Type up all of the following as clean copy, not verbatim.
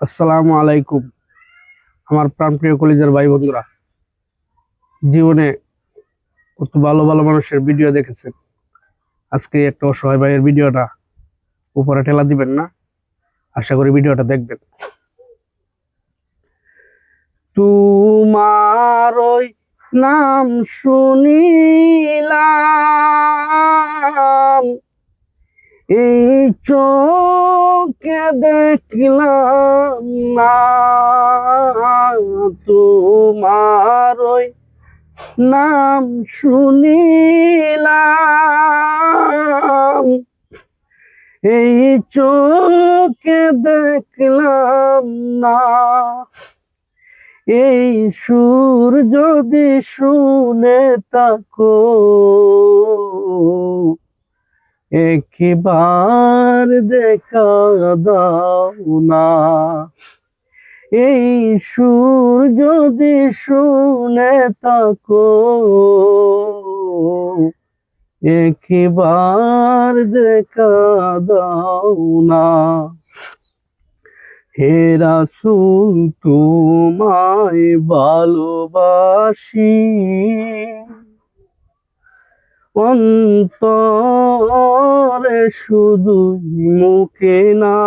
আসসালামু আলাইকুম। আমার প্রাণপ্রিয় কলিজার ভাই বন্ধুরা, জীবনে কত ভালো ভালো মানুষের ভিডিও দেখেছেন। আজকে একটা অসহায় ভাইয়ের ভিডিওটা উপরে ঠেলা দিবেন না, আশা করি ভিডিওটা দেখবেন। তোমার ওই নাম শুনিলাম, এই চোখে দেখলাম না। তোমার ওই নাম শুনিলাম, এই চোখে দেখলাম না। এই সুর যদি শুনে থাকো, একবার দেখা দাও না। এই সুর যদি শুনে থাকো, একবার দেখা দাও না। হে রাসূল, তোমায় ভালোবাসি, অন্তরে শুধু, মুখে না।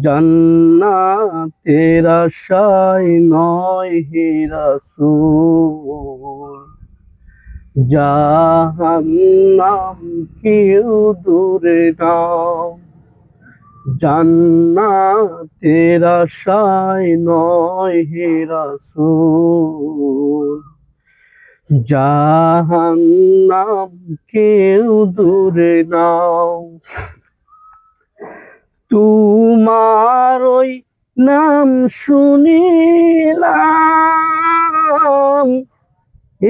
জান্নাতের আশায় নয় হে রাসূল, জাহান্নাম কেউ দূরে নাও। জান্নাতের আশায় নয় হে রাসূল, জাহান্নাম কেউ দূরে নাও। তোমার ওই নাম শুনিলাম,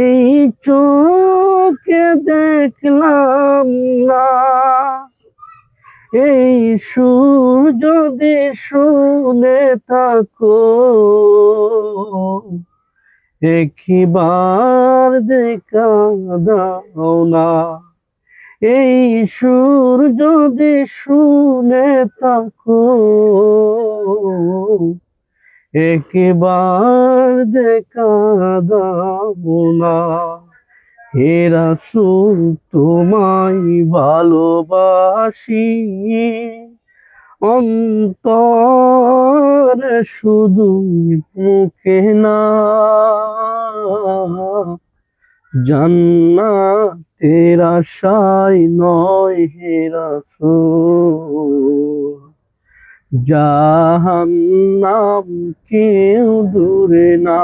এই চোখে দেখলাম না। এই সুর যদি শুনে থাকো, একবার দেখা দাও না। এই সুর যদি শুনে থাকো, একবার দেখা দাও না। হে রাসূল, তোমায় ভালোবাসি, অন্তরে শুধু, মুখে না। জান্নাতের আশায় নয় হে রাসূল, জাহান্নাম কেউ দূরে না।